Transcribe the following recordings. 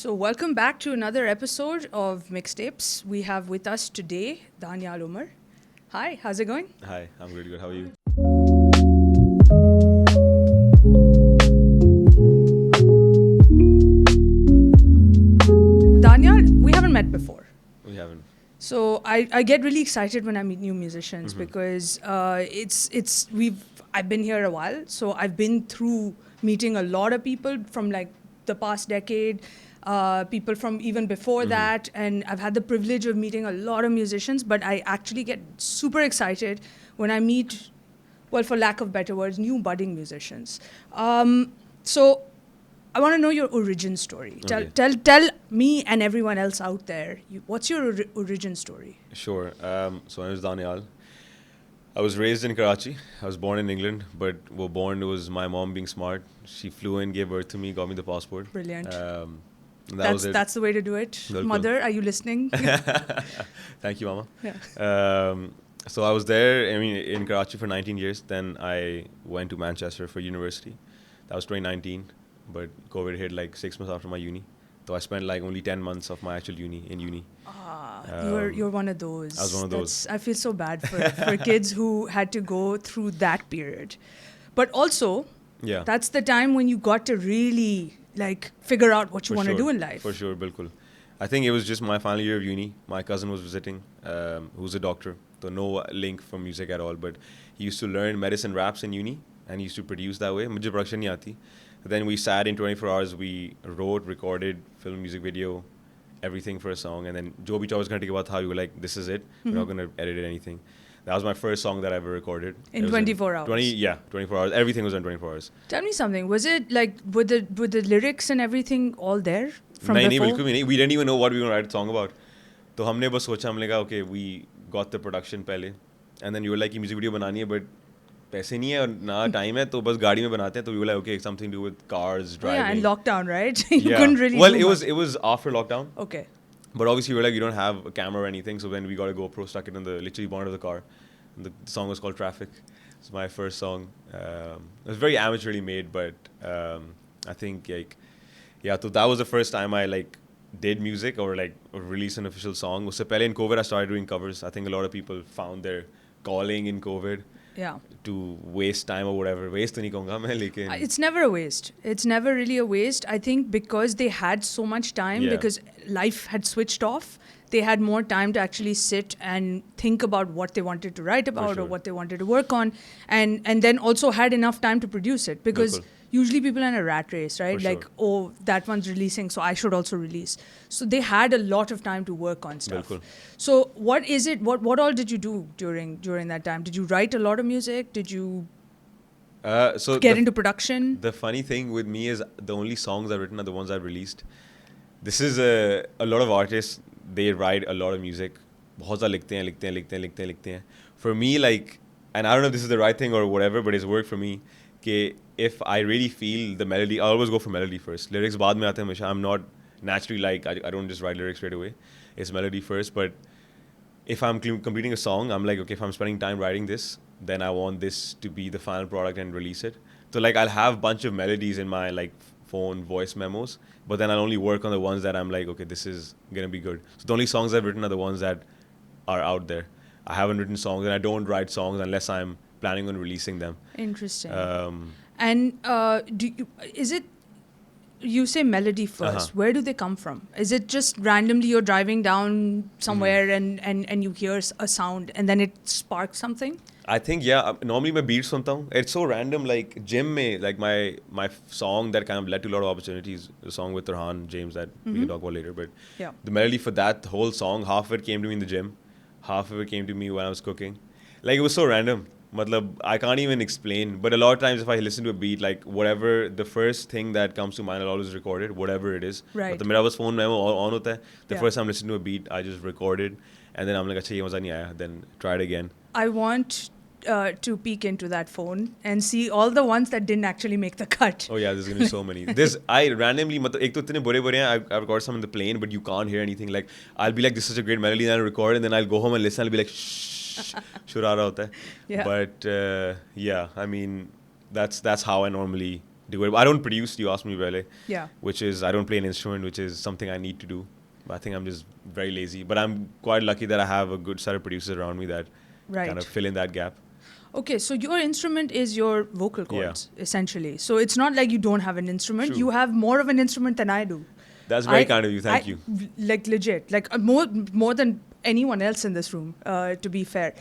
So, welcome back to another episode of Mixtapes. We have with us today Daniyaal Omar. Hi, how's it going? Hi, I'm really good. How are you? Daniyaal, we haven't met before. We haven't. So I get really excited when I meet new musicians because I've been here a while, so I've been through meeting a lot of people from like the past decade, people from even before that, and I've had the privilege of meeting a lot of musicians. But I actually get super excited when I meet, well, for lack of better words, new budding musicians. So I want to know your origin story. Okay. Tell me and everyone else out there, what's your origin story? Sure. So my name is Daniyaal. I was raised in Karachi. I was born in England, but it was my mom being smart. She flew in, gave birth to me, got me the passport. Brilliant. That was it. That's the way to do it. Bilkul. Mother, are you listening? Thank you, Mama. Yeah. So I was there, in Karachi for 19 years. Then I went to Manchester for university. That was 2019. But COVID hit like 6 months after my uni. So I spent like only 10 months of my actual uni. You're one of those. I was one of those. I feel so bad for kids who had to go through that period. But also, Yeah. that's the time when you got to really like figure out what you want to do in life. For sure, bilkul. I think it was just my final year of uni. My cousin was visiting, who's a doctor. So no link from music at all. But he used to learn medicine raps in uni and he used to produce that way. Mujhe production nahi aati. Then we sat in 24 hours. We wrote, recorded, filmed music video, everything for a song. And then jo bhi 24 घंटे के बाद था, we were like, this is it. We're not going to edit anything. That was my first song that I ever recorded. In 24 hours? 24 hours. Everything was in 24 hours. Tell me something. Was it like, with the lyrics and everything all there from नहीं before? बिल्कुल भी नहीं. We didn't even know what we were going to write a song about. तो हमने बस सोचा, हमने कहा, okay, we got the production पहले. And then you were like, ये music video बनानी है, but पैसे नहीं है और ना टाइम है, तो बस गाड़ी में बनाते हैं. तो we were like, okay, something to do with cars, driving. Yeah, and lockdown, right? You couldn't really Well, do it was after lockdown. Okay. But obviously, we were like, we don't have a camera or anything. So then we got a GoPro, stuck it in the literally bonnet of the car. And the song was called Traffic. It's my first song. It was very amateurly made, but I think so that was the first time I like did music or like released an official song. Usse pehle in COVID, I started doing covers. I think a lot of people found their calling in COVID. Yeah. To waste time or whatever. Waste to nahi kahunga main, lekin It's never a waste. It's never really a waste. I think because they had so much time, Yeah. because life had switched off, they had more time to actually sit and think about what they wanted to write about or sure. what they wanted to work on, and then also had enough time to produce it. Because Bilkul. usually people are in a rat race, right? For Like, sure. oh, that one's releasing, so I should also release. So they had a lot of time to work on stuff. Bilkul. So what is it? What all did you do during that time? Did you write a lot of music? Did you so get into production? The funny thing with me is the only songs I've written are the ones I've released. This is a lot of artists, they write a lot of music. बहुत ज़्यादा लिखते हैं. For me, like, and I don't know if this is the right thing or whatever, but it's worked for me. कि if I really feel the melody, I always go for melody first. Lyrics बाद में आते हैं हमेशा. I'm not naturally like, I don't just write lyrics straight away. It's melody first. But if I'm completing a song, I'm like, okay, if I'm spending time writing this, then I want this to be the final product and release it. So like, I'll have a bunch of melodies in my like phone voice memos, but then I'll only work on the ones that I'm like, okay, this is gonna be good. So the only songs I've written are the ones that are out there. I haven't written songs, and I don't write songs unless I'm planning on releasing them. Interesting. And is it, you say melody first, where do they come from? Is it just randomly you're driving down somewhere and you hear a sound and then it sparks something? I think, normally my beats sunta hu. It's so random, like gym mein, like my song that kind of led to a lot of opportunities, the song with Turhan James that we can talk about later, but Yeah. the melody for that whole song, half of it came to me in the gym, half of it came to me when I was cooking. Like, it was so random. Matlab, I can't even explain, but a lot of times if I listen to a beat, like whatever, the first thing that comes to mind, I'll always record it, whatever it is. Right. Matlab, mera bas phone mein on hota hai. The Yeah. first time I listen to a beat, I just record it, and then I'm like, acha, ye maza nahi aaya, then try it again. I want to peek into that phone and see all the ones that didn't actually make the cut. Oh yeah, there's gonna be so many. I randomly, ek to itne bure hain, I've got some in the plane, but you can't hear anything. Like, I'll be like, this is such a great melody, and I'll record, and then I'll go home and listen. I'll be like, shh, shur aa raha hota hai. Yeah. But I mean, that's how I normally do it. I don't produce, you asked me earlier. Yeah. Which is, I don't play an instrument, which is something I need to do. But I think I'm just very lazy. But I'm quite lucky that I have a good set of producers around me that kind of fill in that gap. Okay, so your instrument is your vocal cords, essentially. So it's not like you don't have an instrument. True. You have more of an instrument than I do. That's very kind of you. Thank you. Like legit, like more than anyone else in this room, to be fair.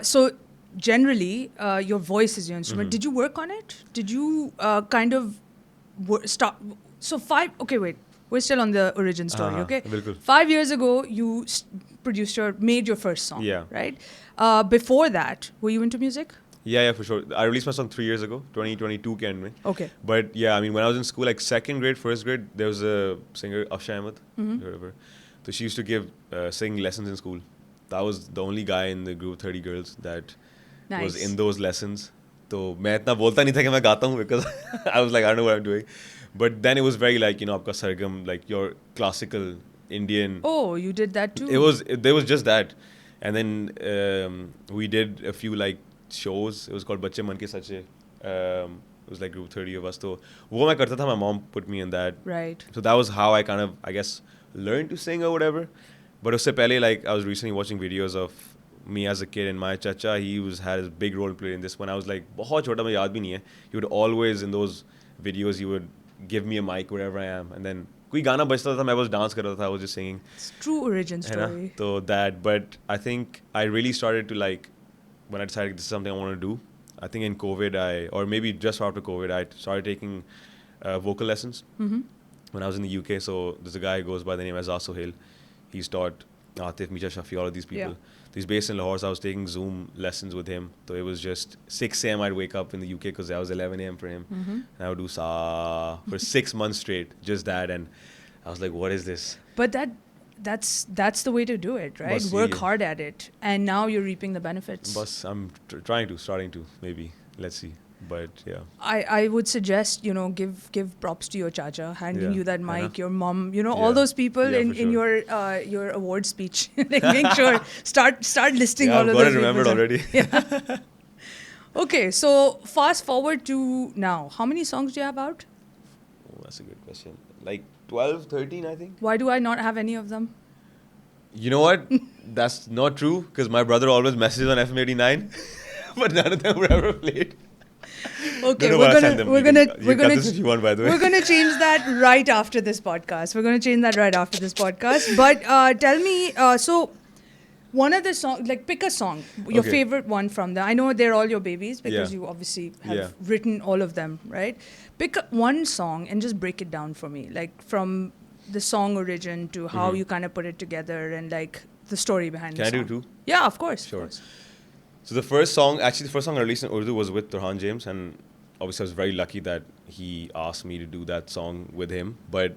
So generally, your voice is your instrument. Did you work on it? Did you kind of start? So okay, wait. We're still on the origin story, okay? Bilkul. 5 years ago, you made your first song, right? Before that, were you into music? Yeah, for sure. I released my song 3 years ago, 2022 ke end mein. Okay. But yeah, I mean, when I was in school, like second grade, first grade, there was a singer, Afsha Ahmed, whatever. So she used to give singing lessons in school. That was the only guy in the group of 30 girls that was in those lessons. So मैं इतना बोलता नहीं था कि मैं गाता हूँ because I was like, I don't know what I'm doing. But then it was very like, you know, आपका सरगम, like your classical Indian. Oh, you did that too? There was just that. And then we did a few like shows. It was called Bacche Man Ke Sache. It was like group 30 of us. So wo main karta tha, my mom put me in that. Right. So that was how I kind of, I guess, learned to sing or whatever. But usse pehle, like, I was recently watching videos of me as a kid and my chacha. He had his big role play in this when I was like, bahut chota, main yaad bhi nahi hai. He would always, in those videos, he would give me a mic wherever I am. And then कोई गाना बजता था, मैं बस dance कर रहा था, I was just singing. It's true origin story. So that, but I think I really started to like, when I decided this is something I want to do, I think in COVID, or maybe just after COVID, I started taking vocal lessons when I was in the UK. So there's a guy who goes by the name of Azaz Sohail. He's taught Atif, Misha Shafi, all of these people. So he's based in Lahore, so I was taking Zoom lessons with him. So it was just 6 a.m. I'd wake up in the UK because I was 11 a.m. for him. And I would do sa for 6 months straight, just that. And I was like, what is this? But that's the way to do it, right? Work hard at it. And now you're reaping the benefits. Bus, I'm starting to, maybe. Let's see. But yeah. I would suggest, you know, give props to your chacha, handing you that mic, your mom, you know, all those people in your award speech. Like, make sure, start listing all of those people. I've got it remembered already. Okay, so fast forward to now. How many songs do you have out? Oh, that's a good question. Like 12, 13, I think. Why do I not have any of them? You know what? That's not true because my brother always messages on FM89, but none of them were ever played. Okay, we're gonna change that right after this podcast. But tell me, so one of the songs, like pick a song, your favorite one from them. I know they're all your babies because you obviously have written all of them, right? Pick one song and just break it down for me, like from the song origin to how you kind of put it together and like the story behind the song. Can I do two? Yeah, of course. Sure. Of course. So the first song I released in Urdu was with Turhan James, and obviously I was very lucky that he asked me to do that song with him. But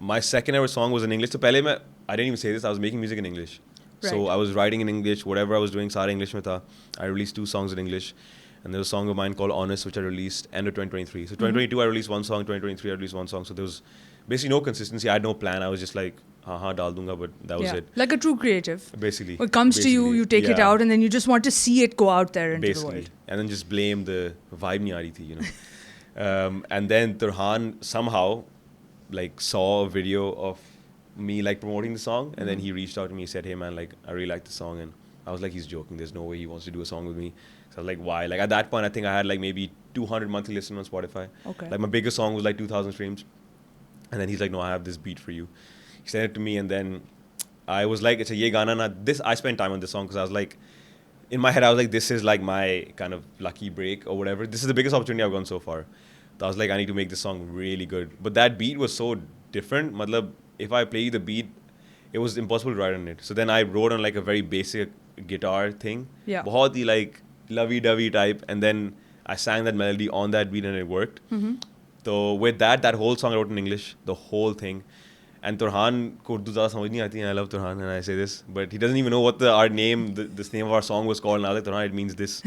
my second ever song was in English. So I didn't even say this, I was making music in English. Right. So I was writing in English, whatever I was doing, Sara English mein tha. I released 2 songs in English. And there was a song of mine called Honest, which I released end of 2023. So 2022 I released 1 song, 2023 I released 1 song. So there was basically no consistency. I had no plan. I was just like, dal dunga, but that was it. Like a true creative. Basically. It comes to you, you take it out, and then you just want to see it go out there into the world. And then just blame the vibe nahi aa rahi thi, you know. And then Turhan somehow like saw a video of me like promoting the song, and then he reached out to me. He said, hey man, like I really like the song. And I was like, he's joking. There's no way he wants to do a song with me. So I was like, why? Like at that point, I think I had like maybe 200 monthly listeners on Spotify. Okay. Like my biggest song was like 2,000 streams. And then he's like, no, I have this beat for you. He sent it to me, and then I was like, it's a ye gana na. This, I spent time on this song because I was like, in my head, I was like, this is like my kind of lucky break or whatever. This is the biggest opportunity I've gotten so far. So I was like, I need to make this song really good. But that beat was so different. Matlab, if I play you the beat, it was impossible to write on it. So then I wrote on like a very basic guitar thing. Yeah. Bahut hi like lovey-dovey type. And then I sang that melody on that beat and it worked. So with that whole song I wrote in English, the whole thing. And Turhan ko Urdu zyada samajh nahi aati hai. I love Turhan and I say this. But he doesn't even know what our name, this name of our song was called. And I was like, Turhan, it means this.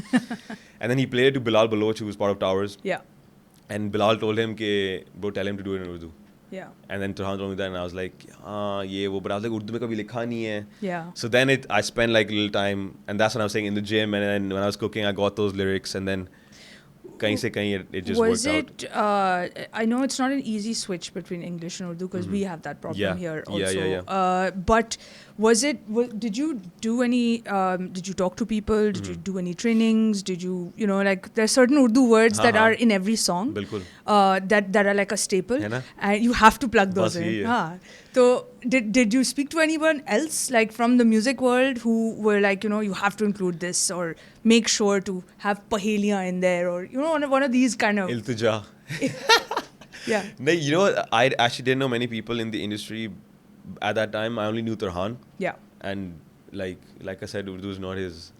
And then he played it to Bilal Baloch, who was part of Towers. Yeah. And Bilal told him, bro, tell him to do it in Urdu. Yeah. And then Turhan told me that, and I was like, ye wo. But I was like, Urdu mein kabhi likha nahi hai. Yeah. So then I spent like a little time, and that's when I was saying in the gym, and then when I was cooking, I got those lyrics, and then kahin se kahin it just was worked it, I know it's not an easy switch between English and Urdu because we have that problem Yeah. here Yeah, also. yeah. But did you do any, did you talk to people? Did you do any trainings? Did you, like there's certain Urdu words that are in every song Bilkul. that are like a staple Hai na? and you have to plug those Bas in. yahi hai. So did you speak to anyone else like from the music world who were like, you have to include this or make sure to have pahelia in there or, one of these kind of... Iltija. Yeah. No, I actually didn't know many people in the industry at that time. I only knew Turhan. Yeah. And like I said, Urdu is not his...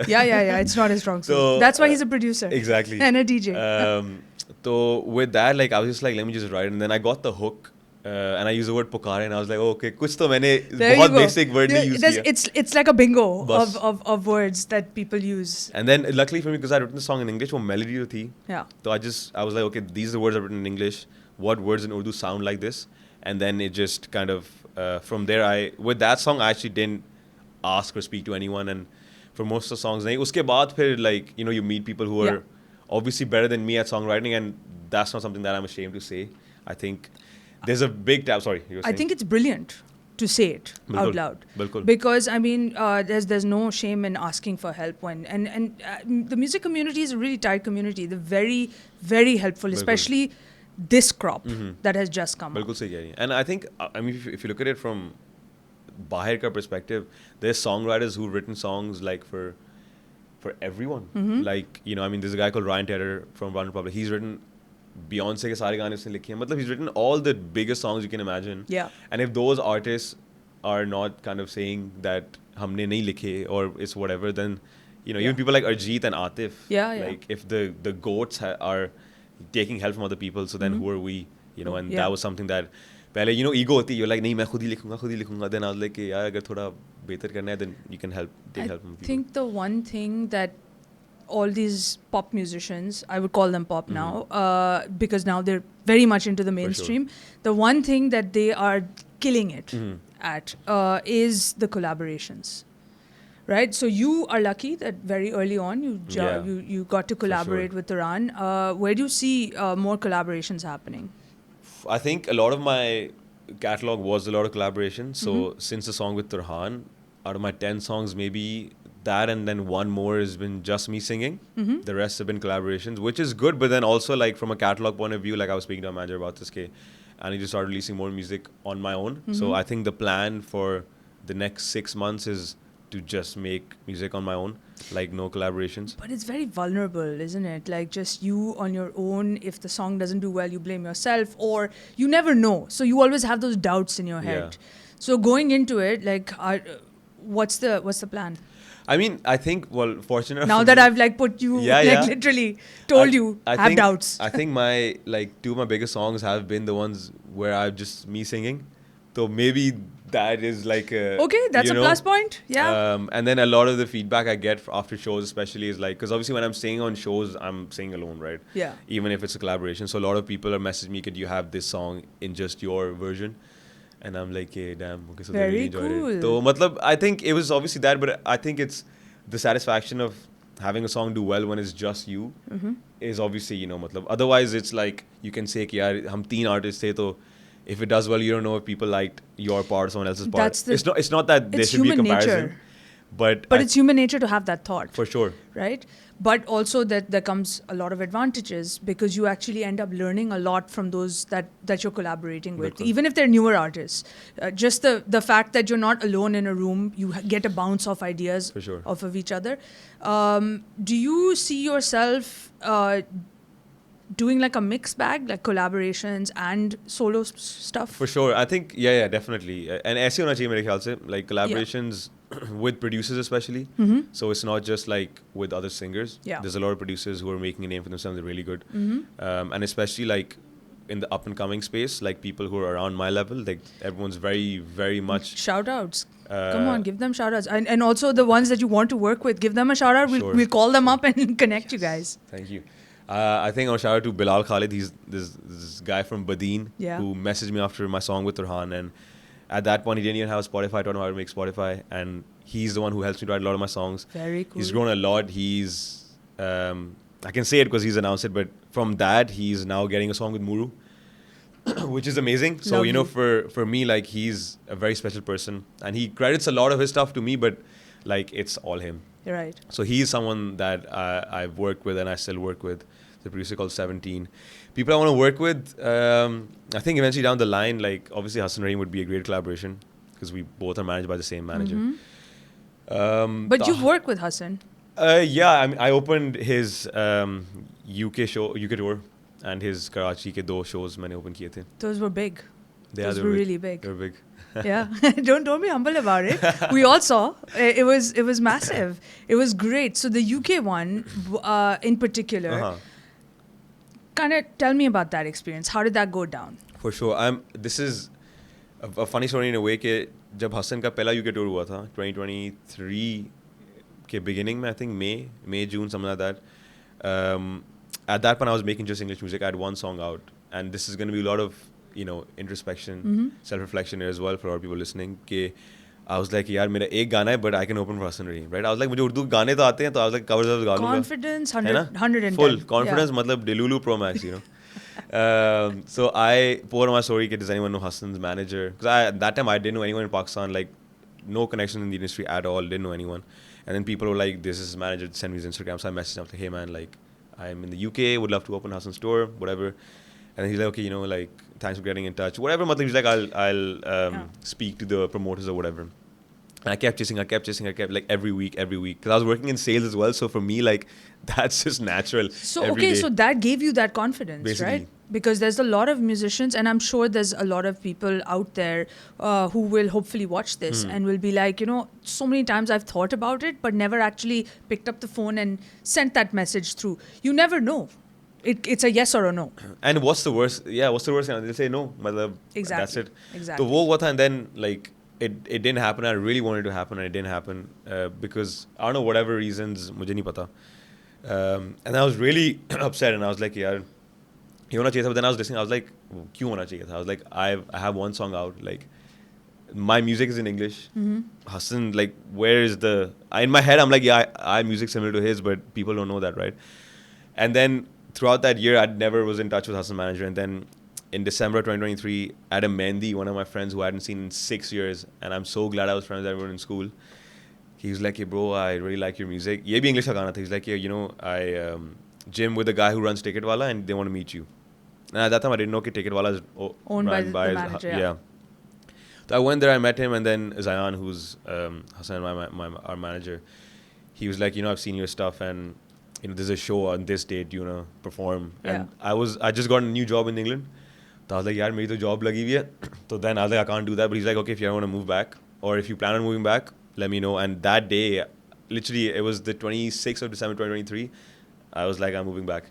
Yeah. It's not his strong suit. So, That's why he's a producer. Exactly. And a DJ. So with that, like I was just like, let me just write. And then I got the hook. And I used the word Pukaare and I was like, oh, okay, kuch to maine bahut basic word nahi use kiya. It's like a bingo Bas. of words that people use. And then luckily for me, because I'd written the song in English, wo melody jo thi. Yeah. So I was like, okay, these are the words I've written in English. What words in Urdu sound like this? And then it just kind of, from there, with that song, I actually didn't ask or speak to anyone. And for most of the songs, uske baad phir, like, you meet people who are obviously better than me at songwriting. And that's not something that I'm ashamed to say. I think there's a big tab. Sorry, you were saying? I think it's brilliant to say it out loud. Bilkul. Because I mean, there's no shame in asking for help when and the music community is a really tight community. They're very, very helpful, especially this crop that has just come. Bilkul sahi keh rahi hai. And I think, I mean, if you look at it from bahir ka perspective, there's songwriters who've written songs like for everyone. Like, I mean, there's a guy called Ryan Tedder from One Republic. He's written Beyonce ke सारे गाने उसने लिखे हैं. मतलब he's written all the biggest songs you can imagine. Yeah. And if those artists are not kind of saying that हमने नहीं लिखे or it's whatever, then even people like Arjeet and Atif. Yeah. Like if the goats are taking help from other people, so then who are we? And that was something that पहले ego होती है. You're like नहीं मैं खुद ही लिखूंगा. Then I was like यार अगर थोड़ा बेहतर करना है, then you can take help from people. I think the one thing that all these pop musicians, I would call them pop now, because now they're very much into the mainstream. Sure. The one thing that they are killing it at is the collaborations, right? So you are lucky that very early on you got to collaborate with Turhan. Where do you see more collaborations happening? I think a lot of my catalog was a lot of collaboration. So since the song with Turhan, out of my 10 songs, maybe that and then one more has been just me singing. The rest have been collaborations, which is good. But then also, like, from a catalog point of view, like I was speaking to a manager about this, I need to start releasing more music on my own. So I think the plan for the next 6 months is to just make music on my own, like no collaborations. But it's very vulnerable, isn't it? Like just you on your own. If the song doesn't do well, you blame yourself, or you never know. So you always have those doubts in your head. So going into it, like, what's the plan? I mean, I think, well, fortunate enough now that I've like put you, literally told I have doubts. I think my, like, 2 of my biggest songs have been the ones where I've just me singing. So maybe that is like a... Okay, that's a plus point. Yeah. And then a lot of the feedback I get after shows especially is like, because obviously when I'm singing on shows, I'm singing alone, right? Yeah. Even if it's a collaboration. So a lot of people are messaging me, could you have this song in just your version? And I'm like, hey, damn, okay, so they really enjoyed it. So, matlab, I think it was obviously that, but I think it's the satisfaction of having a song do well when it's just you is obviously, matlab. Otherwise, it's like, you can say, ki yaar, hum 3 artists the, so if it does well, you don't know if people liked your part or someone else's part. It's not that there should be a comparison. Nature. But it's human nature to have that thought. For sure. Right? But also that there comes a lot of advantages because you actually end up learning a lot from those that you're collaborating with, even if they're newer artists. Just the fact that you're not alone in a room, you get a bounce of ideas off of each other. Do you see yourself doing like a mixed bag, like collaborations and solo stuff? For sure. I think, yeah, definitely. And aise hona chahiye mere khayal se, like collaborations with producers especially. So it's not just like with other singers. Yeah. There's a lot of producers who are making a name for themselves. They're really good. And especially like in the up and coming space, like people who are around my level, like everyone's very, very much... Shout outs. Come on, give them shout outs. And also the ones that you want to work with, give them a shout out. We'll call them up and connect you guys. Thank you. I think I'll shout out to Bilal Khalid. He's this guy from Badeen who messaged me after my song with Turhan, and at that point he didn't even have a Spotify. I taught him how to make Spotify, and he's the one who helps me write a lot of my songs. Very cool. He's grown a lot. He's I can say it because he's announced it, but from that, he's now getting a song with Muru, which is amazing. So, you know, for me, like, he's a very special person. And he credits a lot of his stuff to me, but, like, it's all him. You're right. So he's someone that I've worked with and I still work with. The producer called 17. People I want to work with, I think eventually down the line, like, obviously Hassan Raheem would be a great collaboration because we both are managed by the same manager. But you've worked with Hassan. Yeah, I mean, I opened his UK tour and his Karachi ke 2 shows मैंने open kiye the. Those were big. Those were really big. They were big. Yeah, don't be humble about it. We all saw it was massive. It was great. So the UK one, in particular, kind of tell me about that experience. How did that go down? For sure. This is a funny story in a way कि जब हसन का पहला UK tour हुआ था 2023 के beginning में, I think May June something like that. At that point I was making just English music. I had one song out, and this is going to be a lot of, you know, introspection, self-reflection as well for our people listening. कि I was like, यार मेरा एक गाना है, but I can open for Hassan Raheem, right? I was like, मुझे उर्दू गाने तो आते हैं, तो I was like, covers गा लूँगा. Confidence, 110. Full confidence, मतलब Delulu Pro Max, you know. So I pour my story. Does anyone know Hassan's manager? Because at that time I didn't know anyone in Pakistan, like no connection in the industry at all. Didn't know anyone. And then people were like, "This is his manager." Send me his Instagram. So I messaged him. I was like, "Hey man, like I'm in the UK. Would love to open Hassan's store, whatever." And then he's like, "Okay, you know, like thanks for getting in touch, whatever." He's like, "I'll speak to the promoters or whatever." And I kept chasing, like every week. Because I was working in sales as well. So for me, like, that's just natural. So, okay, so that gave you that confidence, basically, right? Because there's a lot of musicians, and I'm sure there's a lot of people out there who will hopefully watch this and will be like, you know, so many times I've thought about it, but never actually picked up the phone and sent that message through. You never know. It's a yes or a no. And what's the worst? Yeah, what's the worst? They'll say no. Exactly. That's it. Exactly. So, wo hua tha, and then, like, it didn't happen. I really wanted to happen, and it didn't happen because I don't know, whatever reasons, mujhe nahi pata. And I was really upset, and I was like, yaar, ye hona chahiye tha. But then I was listening. I was like, kyun hona chahiye tha? I was like, I have one song out. Like, my music is in English. Hassan, like, where is the? In my head, I'm like, yeah, I have music similar to his, but people don't know that, right? And then throughout that year, I never was in touch with Hassan's manager, and then in December 2023, at a Mehndi, one of my friends who I hadn't seen in 6 years, and I'm so glad I was friends with everyone in school. He was like, "Hey bro, I really like your music." Ye bhi English ka gana tha. He's like, "Yeah, you know, I gym with the guy who runs Ticket Wala, and they want to meet you." And at that time, I didn't know that Ticket Wala is owned by the manager. Yeah. So I went there, I met him, and then Zayn, who's Hassan, our manager, he was like, "You know, I've seen your stuff, and you know, there's a show on this date. Do you wanna perform?" And I just got a new job in England. So I was like, "Yaar, meri to job lagi hui hai." So then I was like, "I can't do that." But he's like, "Okay, if you want to move back, or if you plan on moving back, let me know." And that day, literally, it was the 26th of December 2023. I was like, "I'm moving back."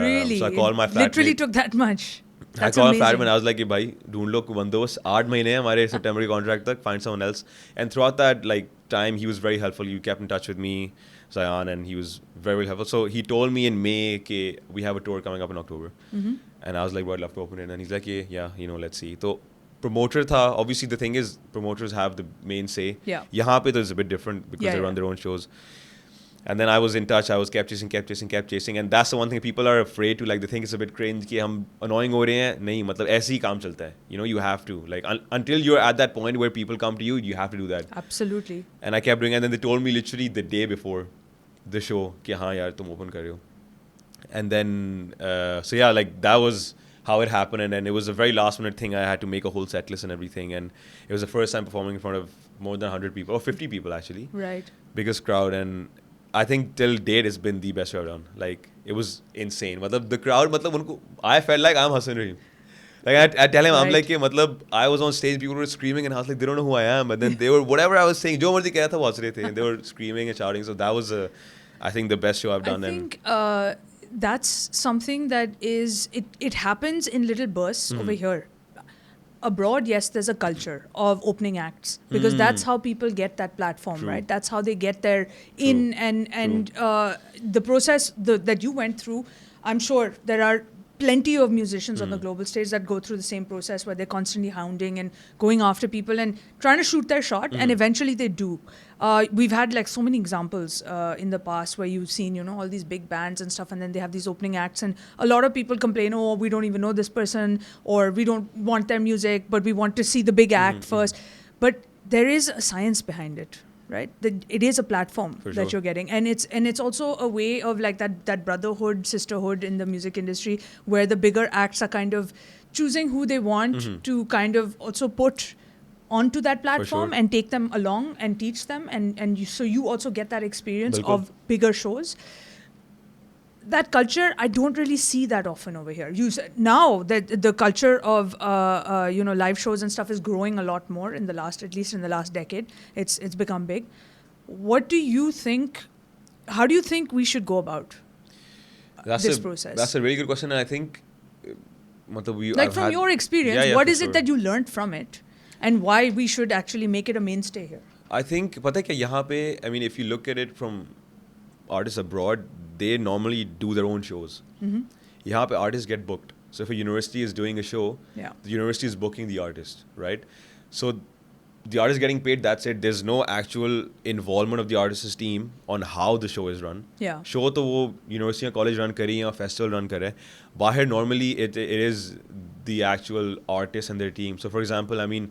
Really? So I called my flatmate. Literally took that much. That's I called amazing. my flatmate. I was like, "Hey, bhai, dhoond lo bandost. 8 mahine hai hamare September ke contract tak. Find someone else." And throughout that like time, he was very helpful. He kept in touch with me, Zayn, and he was very, very helpful. So he told me in May that we have a tour coming up in October. And I was like, "Well, I'd love to open it." And he's like, yeah, you know, let's see. So promoter tha. Obviously, the thing is, promoters have the main say. Yeah. Yahan pe it's a bit different because they run their own shows. And then I was in touch. I was kept chasing. And that's the one thing people are afraid to, like, they think it's a bit cringe कि हम annoying हो रहे हैं. नहीं, मतलब ऐसे ही काम चलता है. You know, you have to. Like, until you're at that point where people come to you, you have to do that. Absolutely. And I kept doing it. And then they told me literally the day before the show कि हाँ यार तुम open कर रहे हो. And then, so yeah, like, that was how it happened. And then it was a very last minute thing. I had to make a whole set list and everything. And it was the first time performing in front of more than 100 people, or 50 people actually. Right. Biggest crowd. And I think till date it's been the best show I've done. Like, it was insane. Matlab, the crowd, I felt like I'm Hassan Raheem. Like, I tell him, I'm like, I was on stage, people were screaming, and I was like, they don't know who I am. But then they were, whatever I was saying, jo marzi keh raha tha, watch rahe the. And they were screaming and shouting. So that was, I think, the best show I've done. I think that's something that is, it happens in little bursts over here. Abroad, yes, there's a culture of opening acts because that's how people get that platform, right? That's how they get their in and the process that you went through. I'm sure there are plenty of musicians on the global stage that go through the same process where they're constantly hounding and going after people and trying to shoot their shot, and eventually they do. We've had like so many examples in the past where you've seen, you know, all these big bands and stuff, and then they have these opening acts, and a lot of people complain, oh, we don't even know this person, or we don't want their music, but we want to see the big act first. But there is a science behind it. Right, it is a platform that you're getting, and it's also a way of like that brotherhood, sisterhood in the music industry, where the bigger acts are kind of choosing who they want to kind of also put onto that platform and take them along and teach them, and so you also get that experience of bigger shows. That culture, I don't really see that often over here. Now that the culture of you know, live shows and stuff is growing a lot more at least in the last decade. It's become big. What do you think? How do you think we should go about this process? That's a really good question, and I think, from your experience, what is it that you learned from it, and why we should actually make it a mainstay here? I think, पता है क्या यहाँ पे, I mean, if you look at it from artists abroad, they normally do their own shows. यहाँ पे artists get booked. So if a university is doing a show, the university is booking the artist, right? So the artist is getting paid, that's it. There's no actual involvement of the artist's team on how the show is run. Show तो वो university या college run करी या festival run करे. बाहर normally it is the actual artist and their team. So for example, I mean,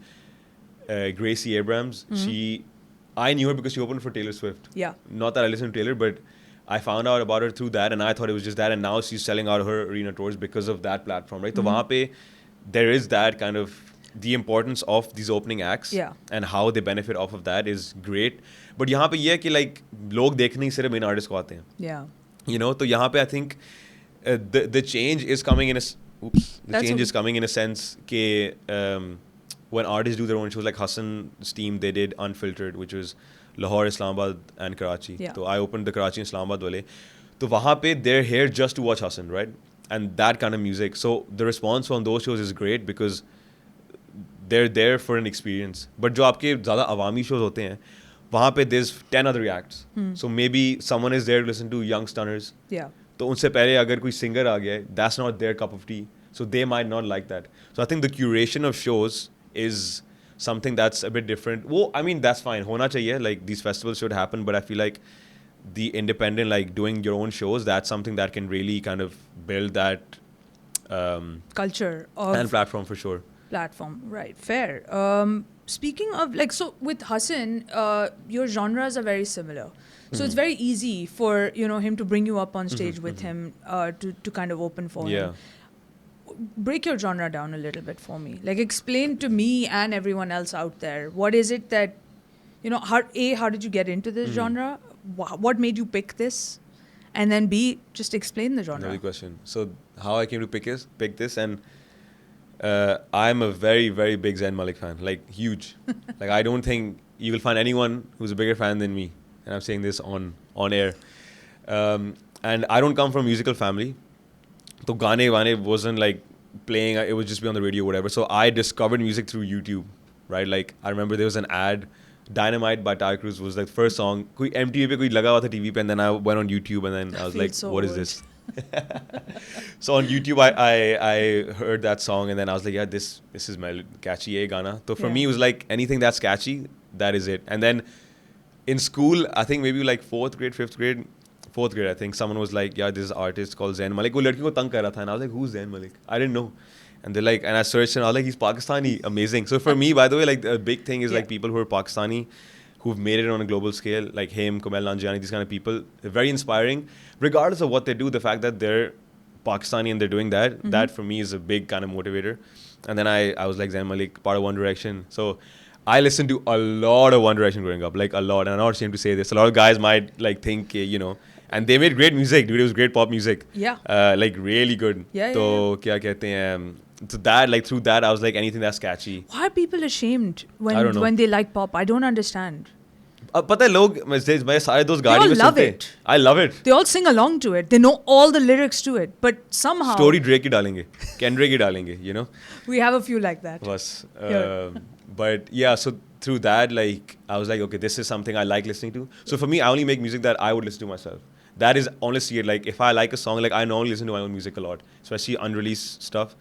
Gracie Abrams, I knew her because she opened for Taylor Swift. Not that I listened to Taylor, but I found out about her through that, and I thought it was just that, and now she's selling out her arena tours because of that platform, right? So वहाँ पे there is that kind of the importance of these opening acts and how they benefit off of that is great. But यहाँ पे ये है कि like लोग देखने ही सिर्फ main artists को आते हैं. You know, तो यहाँ पे I think the change is coming in is coming in a sense कि when artists do their own shows, like Hassan's team, they did Unfiltered, which was Lahore, Islamabad and Karachi. So I opened the Karachi and Islamabad wale. So wahan pe they're here just to watch Hassan, right? And that kind of music. So the response on those shows is great because they're there for an experience. But jo aapke zyada awami shows hote hain, wahan pe there's 10 other acts. So maybe someone is there to listen to young stunners. तो उनसे पहले अगर कोई singer आ गया, that's not their cup of tea. So they might not like that. So I think the curation of shows is something that's a bit different. Well, I mean, that's fine. Hona chahiye. Like, these festivals should happen. But I feel like the independent, like, doing your own shows, that's something that can really kind of build that culture of and platform for sure. Platform, right. Fair. Speaking of, like, so with Hassan, your genres are very similar. So it's very easy for, you know, him to bring you up on stage with him to kind of open for him. Break your genre down a little bit for me. Like, explain to me and everyone else out there, what is it that, you know, how did you get into this genre? What made you pick this? And then B, just explain the genre. Another question. So how I came to pick this, and I'm a very, very big Zayn Malik fan, like huge. Like, I don't think you will find anyone who's a bigger fan than me. And I'm saying this on air. And I don't come from a musical family. So Gaane Vaane wasn't like playing, it would just be on the radio or whatever. So I discovered music through YouTube, right? Like, I remember there was an ad, Dynamite by Ty Cruz was like the first song. MTV pe koi laga hua tha TV pe, and then I went on YouTube and then I was like, what is this? So on YouTube, I heard that song and then I was like, yeah, this is my catchy Gana. So for me, it was like anything that's catchy, that is it. And then in school, I think maybe like fourth grade, I think, someone was like, yeah, this artist called Zayn Malik. वो लड़की को तंग कर रहा था, and I was like, who's Zayn Malik? I didn't know. And they're like, and I searched and I was like, he's Pakistani. Amazing. So for me, by the way, like, a big thing is like people who are Pakistani, who've made it on a global scale, like him, Kumail Nanjiani, these kind of people. They're very inspiring. Regardless of what they do, the fact that they're Pakistani and they're doing that, that for me is a big kind of motivator. And then I was like, Zayn Malik, part of One Direction. So I listened to a lot of One Direction growing up, like a lot. And I'm not ashamed to say this. A lot of guys might like think, you know, and they made great music, dude. It was great pop music. Like really good. So kya kehte hain? So that, like, through that, I was like, anything that's catchy. Why are people ashamed when they like pop? I don't understand. पता है लोग मैं सारे दोस्त गाड़ी में love it. I love it. They all sing along to it. They know all the lyrics to it. But somehow... Story Drake की डालेंगे. Kendrick की डालेंगे, you know? We have a few like that. बस. But yeah, so through that, like, I was like, okay, this is something I like listening to. So for me, I only make music that I would listen to myself. that is honestly it. Like, if I like a song, like, I normally listen to my own music a lot, especially unreleased stuff.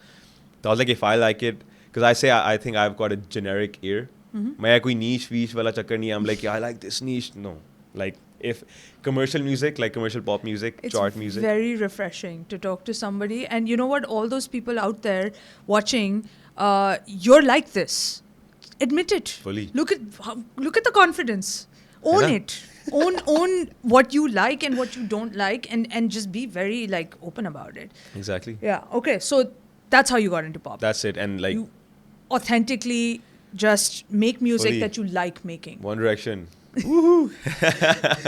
So I was like, if I like it, because I think I've got a generic ear. मैं कोई niche वाला चक्कर नहीं. I'm like, yeah, I like this niche. No, like, if commercial music, like commercial pop music, It's chart music. very refreshing to talk to somebody. And you know what? All those people out there watching, you're like this. Admit it. Fully. Look at the confidence. Own it. own what you like and what you don't like, and just be very like open about it. Exactly. Yeah. Okay. So that's how you got into pop. That's it. And like, you authentically just make music Fully. that you like making. One Direction.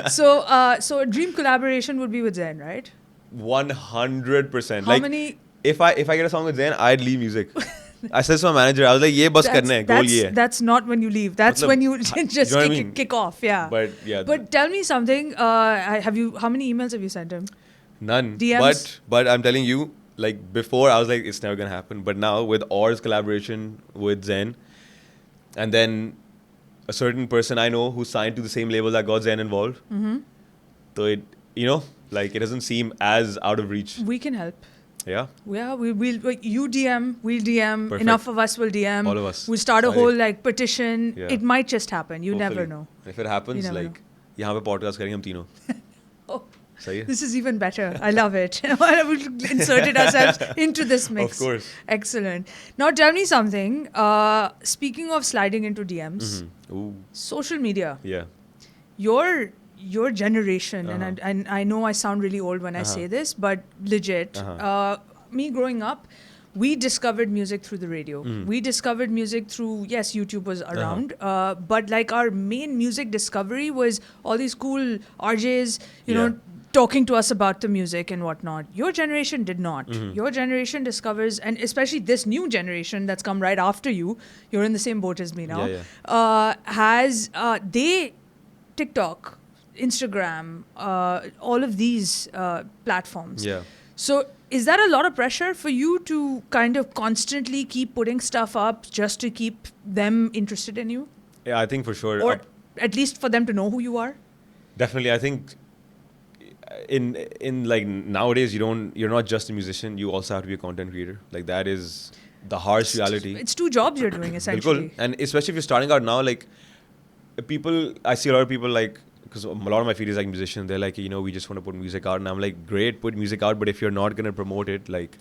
So a dream collaboration would be with Zayn, right? 100%. How Like, many? if I get a song with Zayn, I'd leave music. I said to my manager, I was like, "Ye bus karna hai, goal ye hai." That's not when you leave. That's Matlab, when you you know just what I mean? kick off. Yeah. But yeah, But tell me something. How many emails have you sent him? none. DMs? But I'm telling you, like, before I was like, it's never gonna happen. But now with Or's collaboration with Zayn, and then a certain person I know who signed to the same label that got Zayn involved, so it, like, it doesn't seem as out of reach. We can help. Yeah. Yeah, we'll you DM, we'll DM. Perfect. Enough of us will DM. All of us. We'll start a Sorry. whole like petition. Yeah. It might just happen. You never Hopefully. know. If it happens, never like, यहाँ पे podcast करेंगे हम तीनों. Oh, सही है? this is even better. I love it. We've inserted ourselves into this mix. Of course. Excellent. Now tell me something. Speaking of sliding into DMs, Ooh. social media. Yeah. Your generation, and I know I sound really old when I say this, but legit. Me growing up, we discovered music through the radio. We discovered music through, yes, YouTube was around, but like our main music discovery was all these cool RJs, you know, talking to us about the music and whatnot. Your generation did not. Your generation discovers, and especially this new generation that's come right after you, you're in the same boat as me now, they TikTok, Instagram, all of these platforms. Yeah. So is that a lot of pressure for you to kind of constantly keep putting stuff up just to keep them interested in you? Yeah, I think for sure. Or at least for them to know who you are? Definitely. I think in like nowadays, you're not just a musician, you also have to be a content creator. Like, that is the harsh reality. It's two jobs you're doing essentially. Bilkul. And especially if you're starting out now, like, I see a lot of people, like, because a lot of my feed is like musicians, they're like, we just want to put music out. And I'm like, great, put music out, but if you're not going to promote it, like,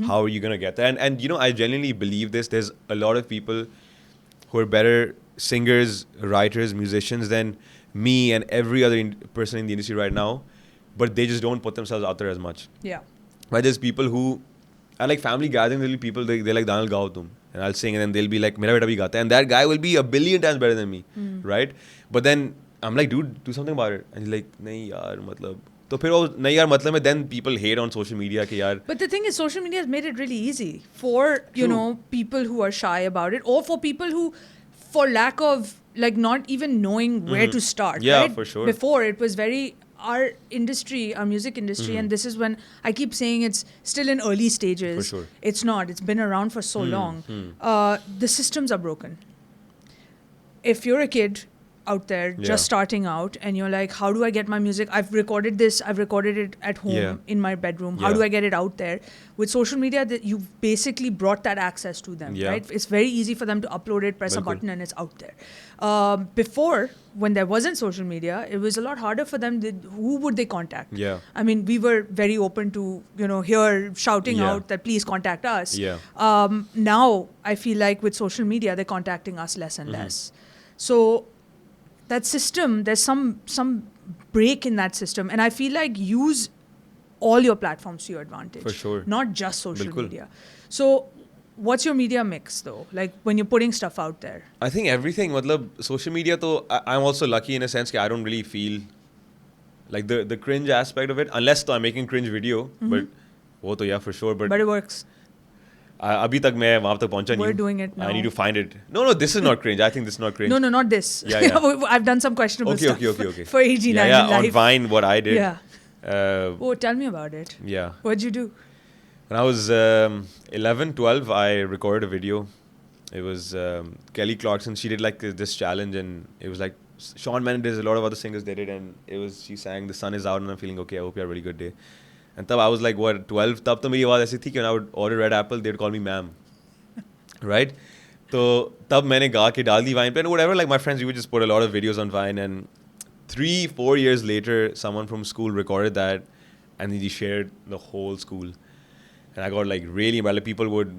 how are you going to get there? And I genuinely believe this. There's a lot of people who are better singers, writers, musicians than me and every other person in the industry right now, but they just don't put themselves out there as much. Yeah. But there's people who, at like family gatherings, there'll be people, they're like, Daniyaal, gao tum. And I'll sing, and then they'll be like, mera beta bhi gata hai. And that guy will be a billion times better than me, right? But then I'm like, dude, do something about it. And he's like, nahi yaar, matlab. So phir wo nahi yaar matlab mein, then people hate on social media ke yaar. But the thing is, social media has made it really easy for, people who are shy about it, or for people who, for lack of, like, not even knowing where to start. Yeah, right? for sure. Before, it was very, our industry, our music industry, and this is when I keep saying it's still in early stages. For sure. It's not. It's been around for so long. The systems are broken. If you're a kid out there just starting out and you're like, how do I get my music? I've recorded this. I've recorded it at home in my bedroom. How do I get it out there? With social media, that you've basically brought that access to them, right? It's very easy for them to upload it, press a button, and it's out there. Before, when there wasn't social media, it was a lot harder for them. Who would they contact? Yeah. I mean, we were very open to, here shouting out that please contact us. Yeah. Now, I feel like with social media, they're contacting us less and less. So that system, there's some break in that system. And I feel like use all your platforms to your advantage. For sure. Not just social Bilkul. media. So what's your media mix though? Like when you're putting stuff out there? I think everything, matlab, social media, I'm also lucky in a sense that I don't really feel like the cringe aspect of it, unless I'm making cringe video. But wo to, yeah, for sure. But it works. Abhi tak main wahan tak pahuncha nahi We're hu. doing it now. I need to find it. No, this is not cringe. I think this is not cringe. No, not this. Yeah. I've done some questionable stuff Okay. for 89 yeah, in life. on Vine, what I did. Yeah. Tell me about it. Yeah. What'd you do? When I was 11, 12, I recorded a video. It was Kelly Clarkson. She did like this challenge, and it was like Shawn Mendes, a lot of other singers did it, and she sang "The Sun Is Out" and I'm feeling okay. I hope you have a really good day. And tab I was like, what, 12? Tab to मेरी आवाज़ ऐसी थी कि when I would order red apple, they'd call me ma'am, right? तो तब मैंने गा के डाल दी Vine पे, and whatever. Like my friends, we would just put a lot of videos on Vine, and 3-4 years later, someone from school recorded that, and then he shared the whole school, and I got like really mad. Like, people would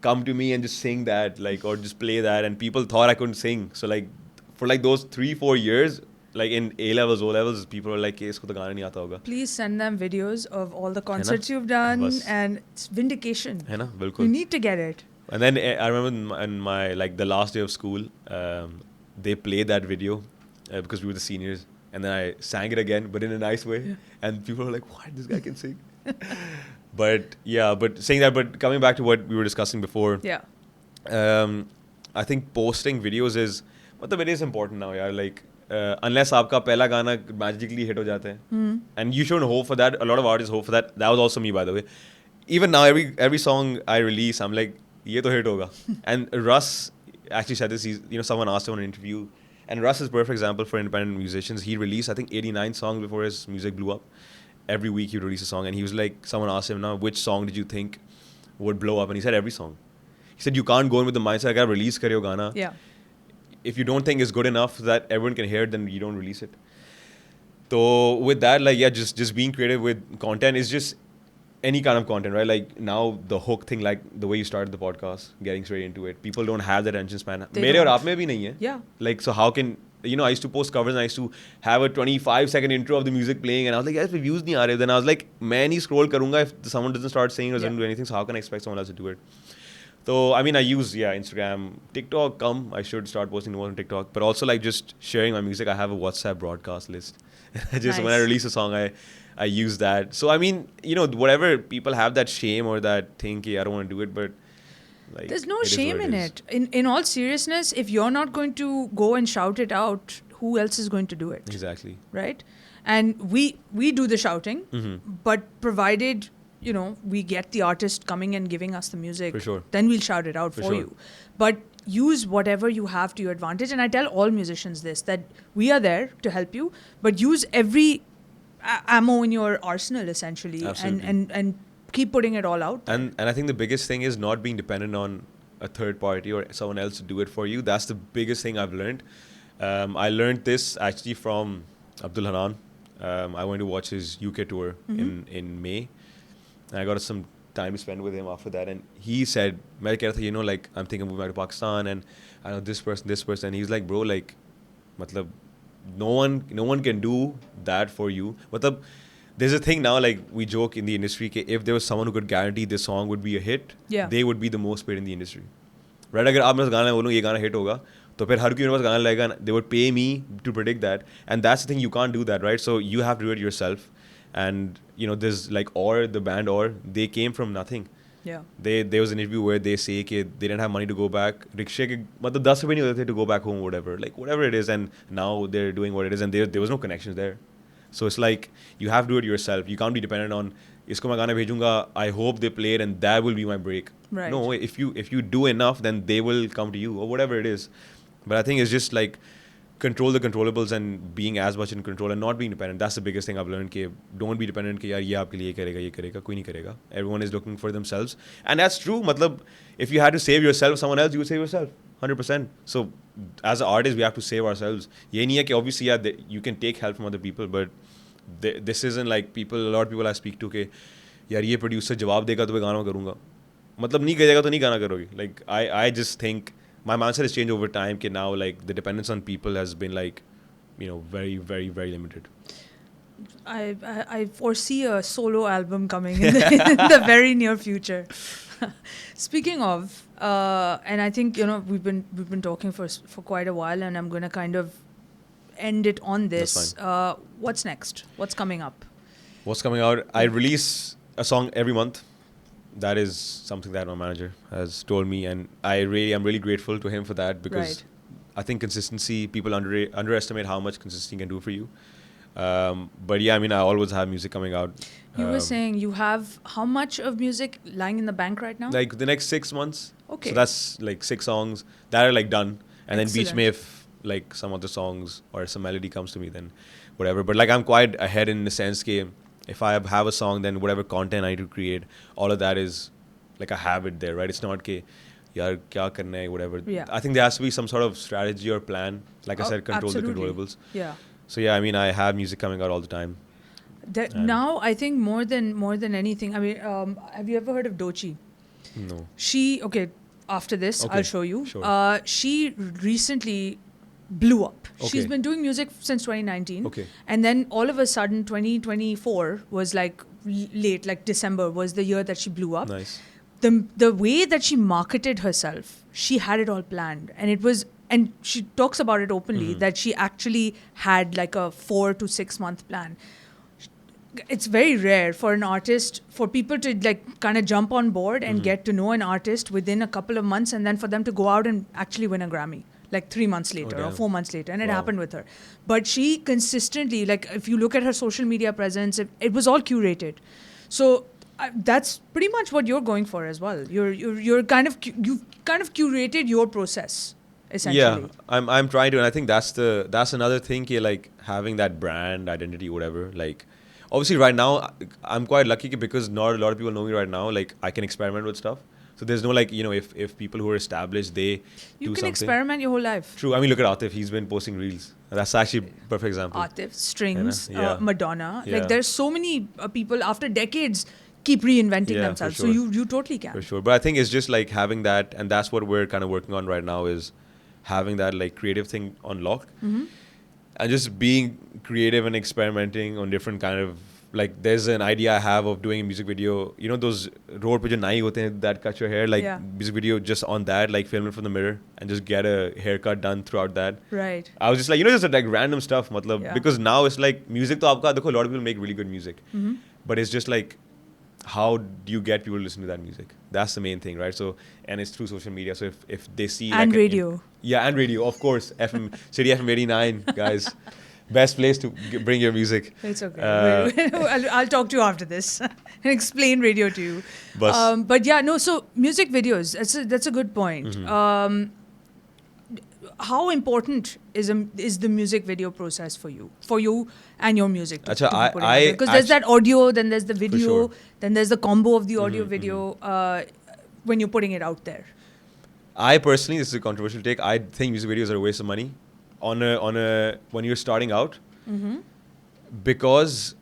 come to me and just sing that, like, or just play that, and people thought I couldn't sing. So like for like those 3-4 years, like in A levels, O levels, people were like, "Isko to gaana nahi aata hoga." Please send them videos of all the concerts you've done, and it's vindication. है ना, बिल्कुल. You need to get it. And then I remember in my like the last day of school, they played that video because we were the seniors, and then I sang it again, but in a nice way, and people were like, "What? This guy can sing." But saying that, but coming back to what we were discussing before, I think posting videos is, it is important now, yaar. Like, unless आपका पहला गाना magically hit हो जाता है, and you shouldn't hope for that. A lot of artists hope for that. That was also me, by the way. Even now, every song I release, I'm like, ये तो hit होगा. And Russ actually said this. Someone asked him on an interview, and Russ is a perfect example for independent musicians. He released, I think, 89 songs before his music blew up. Every week he would release a song, and he was like, someone asked him, now, which song did you think would blow up? And he said, every song. He said, you can't go in with the mindset, I gotta release kare ho gana. Yeah. If you don't think it's good enough that everyone can hear it, then you don't release it. So with that, like, yeah, just being creative with content is just any kind of content, right? Like now the hook thing, like the way you started the podcast, getting straight into it. People don't have that attention span. Mere aur aap mein bhi nahi hai. Yeah. Like, so how can, I used to post covers and I used to have a 25-second intro of the music playing, and I was like, yes, if views nahi aa rahe. Then I was like, main hi scroll karunga if someone doesn't start saying or doesn't do anything, so how can I expect someone else to do it? So, I mean, I use, Instagram, TikTok, I should start posting more on TikTok, but also like just sharing my music. I have a WhatsApp broadcast list. Just when I release a song, I use that. So, I mean, whatever, people have that shame or that thing, I don't want to do it, but like, there's no shame in it. In all seriousness, if you're not going to go and shout it out, who else is going to do it? Exactly. Right? And we do the shouting, but provided, we get the artist coming and giving us the music, for sure, then we'll shout it out for you. But use whatever you have to your advantage. And I tell all musicians this, that we are there to help you, but use every ammo in your arsenal, essentially. Absolutely. And keep putting it all out. And I think the biggest thing is not being dependent on a third party or someone else to do it for you. That's the biggest thing I've learned. I learned this actually from Abdul Hanan. I went to watch his UK tour in May. And I got some time to spend with him after that. And he said, like, I'm thinking of moving back to Pakistan, and I know this person. He's like, bro, like, matlab, no one can do that for you. Matlab, there's a thing now, like, we joke in the industry, that if there was someone who could guarantee this song would be a hit, they would be the most paid in the industry. Right? Agar aap mere gaana bolunga, ye gaana hit hoga, to phir har koi mere paas gaana layega, they would pay me to predict that. And that's the thing, you can't do that, right? So you have to do it yourself. And, there's like the band they came from nothing. Yeah. There was an interview where they say that they didn't have money to go back. Rickshaw ke, matlab 10 rupees nahi hota to go back home, whatever. Like, whatever it is. And now they're doing what it is. And there was no connections there. So it's like, you have to do it yourself. You can't be dependent on, isko main gaana bhejunga, I hope they play it and that will be my break. Right. No, if you do enough, then they will come to you or whatever it is. But I think it's just like, control the controllables and being as much in control and not being dependent. That's the biggest thing I've learned. Don't be dependent. Yaar, ye aapke liye ye karega, koi nahi karega. Everyone is looking for themselves. And that's true. Matlab, if you had to save yourself, someone else, you would save yourself. 100%. So as an artist, we have to save ourselves. Ye nahi hai ki obviously, you can take help from other people, but this isn't like a lot of people I speak to ke, yaar, ye producer jawab dega to main gaana karunga. Matlab, nahi karega to nahi gaana karoge. Like, I just think, my mindset has changed over time. That now, like, the dependence on people has been like, very, very, very limited. I foresee a solo album coming in the very near future. Speaking of, and I think we've been talking for quite a while, and I'm going to kind of end it on this. That's fine. What's next? What's coming up? What's coming out? I release a song every month. That is something that my manager has told me, and I'm really grateful to him for that, because I think consistency, people underestimate how much consistency can do for you. But yeah, I mean, I always have music coming out. You were saying you have how much of music lying in the bank right now? Like the next 6 months. Okay. So that's like 6 songs that are like done. And then Beach Mein, like some of the songs or some melody comes to me, then whatever. But like I'm quite ahead in the sense that if I have a song, then whatever content I need to create, all of that is like I have it there, right? It's not ke yaar kya karna hai, whatever. Yeah. I think there has to be some sort of strategy or plan. Like I said, control Absolutely. the controllables. Yeah. So yeah, I mean, I have music coming out all the time. Now, I think more than anything, I mean, have you ever heard of Dochi? No. After this, Okay, I'll show you. sure. She recently blew up. Okay. She's been doing music since 2019. Okay. And then all of a sudden, 2024 was like late, like December was the year that she blew up. Nice. The way that she marketed herself, she had it all planned. And she talks about it openly, that she actually had like a 4 to 6 month plan. It's very rare for an artist, for people to like kind of jump on board and get to know an artist within a couple of months, and then for them to go out and actually win a Grammy like 3 months later or 4 months later. And it happened with her. But she consistently, like if you look at her social media presence, it was all curated. So that's pretty much what you're going for as well. You've kind of curated your process. Essentially. Yeah, I'm trying to, and I think that's another thing here, like having that brand identity, whatever. Like, obviously, right now I'm quite lucky because not a lot of people know me right now. Like, I can experiment with stuff. So there's no like, you know, if people who are established, they you do can something. Experiment your whole life. True. I mean, look at Atif. He's been posting reels. That's actually a perfect example. Atif, Strings, Yeah. Madonna. Yeah. Like there's so many people after decades keep reinventing themselves. For sure. So you totally can. For sure. But I think it's just like having that, and that's what we're kind of working on right now, is having that like creative thing on lock. And just being creative and experimenting on different kind of, like there's an idea I have of doing a music video, you know those road pe jo nai hote hain that cut your hair, like music video just on that, like film it from the mirror and just get a haircut done throughout that. Right. I was just like, you know, just like random stuff, matlab, because now it's like music to aapka dekho, a lot of people make really good music. But it's just like, how do you get people to listen to that music? That's the main thing, right? So, and it's through social media. So if they see and like radio. And radio, of course. CityFM89, guys. Best place to bring your music. It's okay. I'll talk to you after this and explain radio to you. But yeah, no. So music videos. That's a good point. How important is the music video process for you and your music? Because there's that audio, then there's the video, then there's the combo of the audio video when you're putting it out there. I personally, this is a controversial take, I think music videos are a waste of money on a when you're starting out, because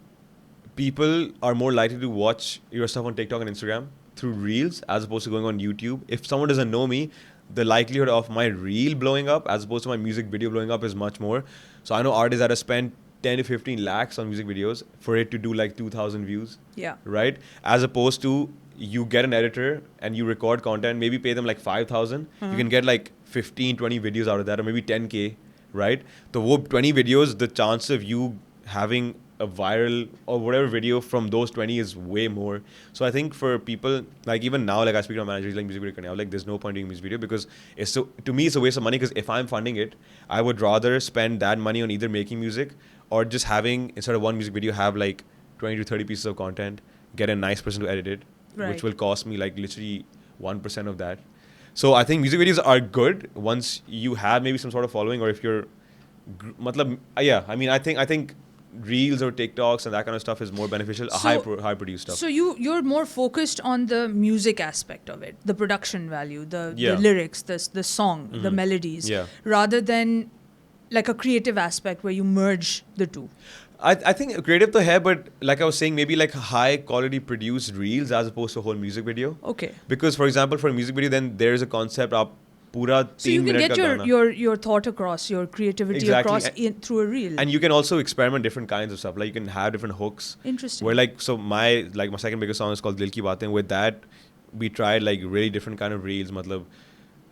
people are more likely to watch your stuff on TikTok and Instagram through reels as opposed to going on YouTube. If someone doesn't know me, the likelihood of my reel blowing up as opposed to my music video blowing up is much more. So I know artists that have spent 10 to 15 lakhs on music videos for it to do like 2,000 views. Yeah. Right? As opposed to you get an editor and you record content, maybe pay them like 5,000. You can get like 15, 20 videos out of that, or maybe 10K, right? So 20 videos, the chance of you having a viral or whatever video from those 20 is way more. So I think for people, like even now, like I speak to my manager, he's like, music video, I'm like, there's no point doing music video because to me it's a waste of money, because if I'm funding it, I would rather spend that money on either making music or just having, instead of one music video, have like 20 to 30 pieces of content, get a nice person to edit it, which will cost me like literally 1% of that. So I think music videos are good once you have maybe some sort of following, or if you're, I think reels or TikToks and that kind of stuff is more beneficial. High produced stuff. So you're more focused on the music aspect of it, the production value, the lyrics, the song, the melodies, rather than like a creative aspect where you merge the two. I think creative to hai, but like I was saying, maybe like high quality produced reels as opposed to a whole music video. Okay. Because for example, for a music video, then there is a concept of pura 3 minute. So you can get your thought across, your creativity across through a reel. And you can also experiment different kinds of stuff. Like you can have different hooks. Interesting. Where like, so my second biggest song is called Dil Ki Baatein. With that, we tried like really different kind of reels. Matlab,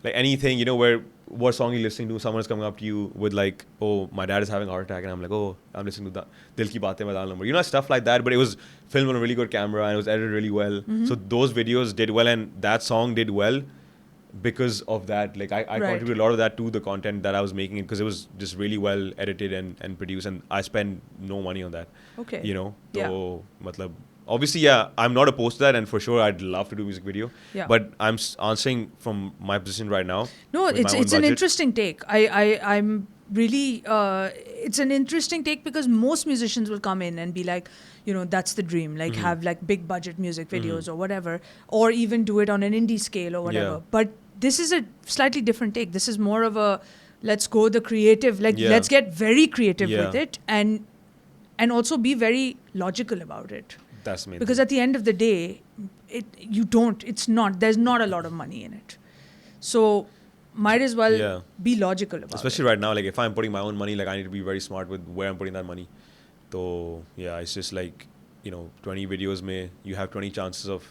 like anything, you know, where what song you're listening to, someone is coming up to you with like, oh, my dad is having a heart attack, and I'm like, oh, I'm listening to Dil Ki Baatein by Daniyaal Omar. You know, stuff like that. But it was filmed on a really good camera and it was edited really well. So those videos did well, and that song did well because of that. Like I contributed a lot of that to the content that I was making, because it was just really well edited and produced, and I spent no money on that. Okay. You know? So, obviously, I'm not opposed to that, and for sure I'd love to do a music video. Yeah. But I'm answering from my position right now. No, it's an interesting take. I'm really, it's an interesting take because most musicians will come in and be like, you know, that's the dream, like have like big budget music videos or whatever, or even do it on an indie scale or whatever. But this is a slightly different take. This is more of a, let's go the creative, like let's get very creative with it and also be very logical about it. That's amazing. Because at the end of the day, there's not a lot of money in it. So might as well be logical about Especially it. right now, like if I'm putting my own money, like I need to be very smart with where I'm putting that money. So yeah, it's just like, you know, 20 videos may, you have 20 chances of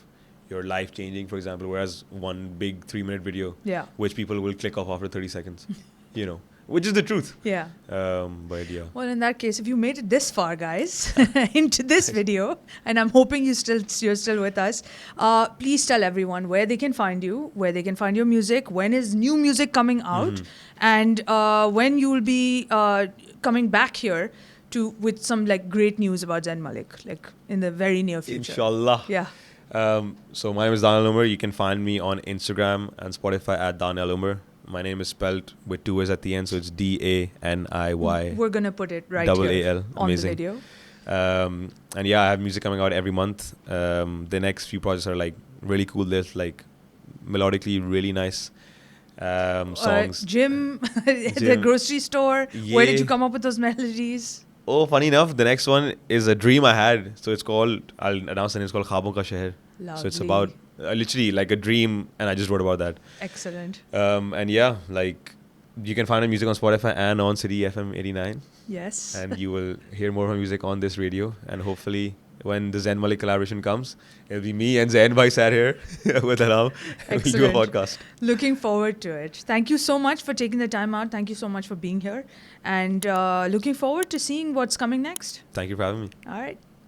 your life changing, for example, whereas one big 3-minute video, which people will click off after 30 seconds, you know, which is the truth. Yeah. But yeah. Well, in that case, if you made it this far, guys, into this video, and I'm hoping you're still with us, please tell everyone where they can find you, where they can find your music, when is new music coming out, and when you will be coming back here with some like great news about Zayn Malik, like in the very near future. Inshallah. Yeah. So my name is Daniyaal Omar. You can find me on Instagram and Spotify at Daniyaal Omar. My name is spelled with 2 A's at the end, so it's DANIY. We're going to put it right double here AL. on Amazing. the video. And yeah, I have music coming out every month. The next few projects are like really cool. There's like melodically really nice songs. Gym, the grocery store. Where did you come up with those melodies? Oh, funny enough, the next one is a dream I had. So it's called, I'll announce the name, it's called Khwabon Ka Sheher. Lovely. So it's about literally like a dream, and I just wrote about that. Excellent. And yeah, like you can find my music on Spotify and on CityFM89. Yes. And you will hear more of my music on this radio. And hopefully, when the Zayn Malik collaboration comes, it'll be me and Zayn Bhai sat here with Aram. And we do a podcast. Looking forward to it. Thank you so much for taking the time out. Thank you so much for being here. And looking forward to seeing what's coming next. Thank you for having me. All right.